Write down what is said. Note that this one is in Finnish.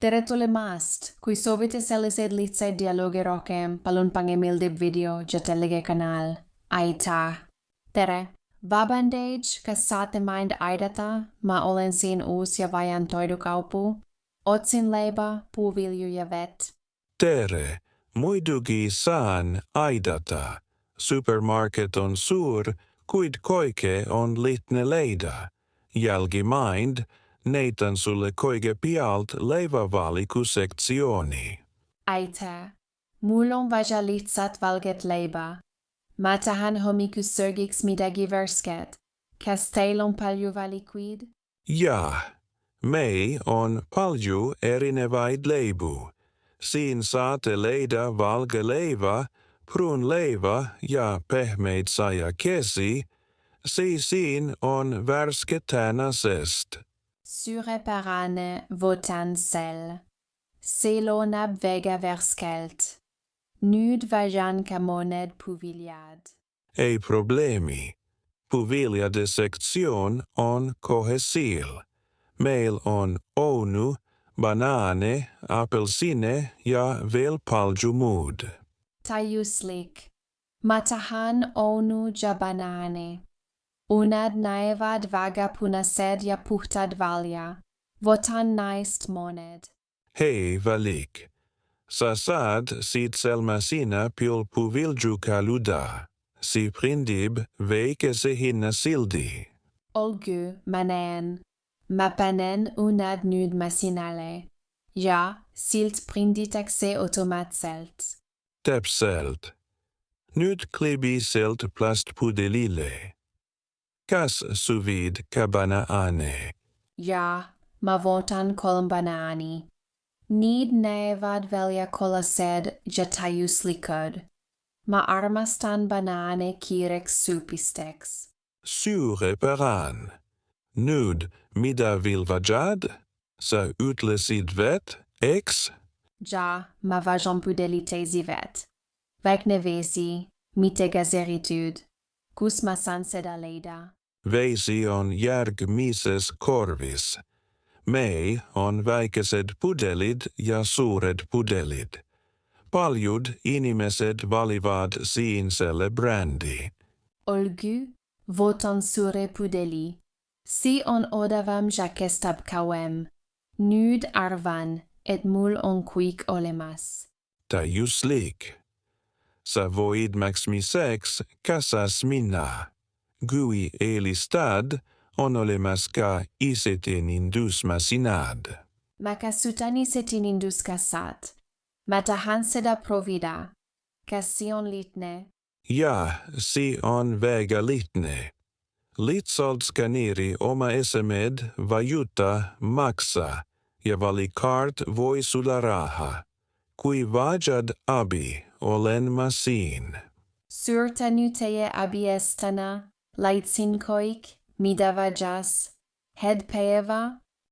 Tere tulemast, kui soovite selliseid lihtsaid dialoogi rohkem, palun pange meeldib video ja tellige kanal. Aitäh! Tere! Vabandage, kas saate mind aidata? Mä olen siin uusi ja vajan toidukaupu. Otsin leipää, puuvilju ja vet. Tere! Muidugi saan aidata. Supermarket on suur, kuid koike on lihtne leida. Jälkimain neitan sulle koike pialt leivävalikusektioni. Aitäh! Mul on vaja lihtsat valget leipää. Mä tahan hommikussörgiks midagi värsket. Kas teil on palju valikuid? Ja, mei on palju erinevaid leibu. Siin saate leida valgeleivä, pruunleivä ja pehmeitä sajakesi. Siin on värske tänasest. Suurepärane votan sel. Selonab vega verskelt. Nüüd vajan ka moned puviljad. Ei probleemi. Puviljade sektion on kohesil. Meil on onu, banaane, apelsine ja veel palju muud. Tajuslik. Mä tahan onu ja banaane. Unad näevad vaga punased ja puhtad valja. Votan naist moned. Hei valik. Sa saad siit selma sinä piul puvilju kaluda. Si prindib veikese hinna sildi. Olgu, mä näen. Mä panen unad nüüd masinale. Ja, silt prinditakse automaatselt. Täpselt. Nyt klibiselt plastpudelille. Kas suvid kabanaane. Ja, mä votan 3 banaani. Need näevad välja kolased ja tajuslikod. Mä armastan banaane kiireks supisteks. Suurepäraan. Nüüd, mida vilvajad? Sa ütlesid vet, eks? Ja, mä vajan pudelitezi vet. Vaikne vesi, mitte gazeritud. Kus mä saan seda leida? Veisi on järgmises korvis. Mei on väikesed pudelid ja suured pudelid. Paljud inimesed valivad siinselle brändi. Olgu, votan suure pudeli. Si on odavam ja kestab kauem. Nüüd arvan, et mul on kõik olemas. Täiuslik. Sa void maksmiseks kasas minna. Kui eelistad, on olemas ka iseteenindusmasinad. Mä kasutan iseteeninduskassat. Mä tahan seda provida. Kas si on lihtne? Ja, si on väga lihtne. Lihtsalt skaneri oma esemed vajuta maksa ja valikart voi sulla raha. Kui vajad abi, olen mä siin. Suurtanu teie abiestana, laitsin koik, mida vajas, hed päevä,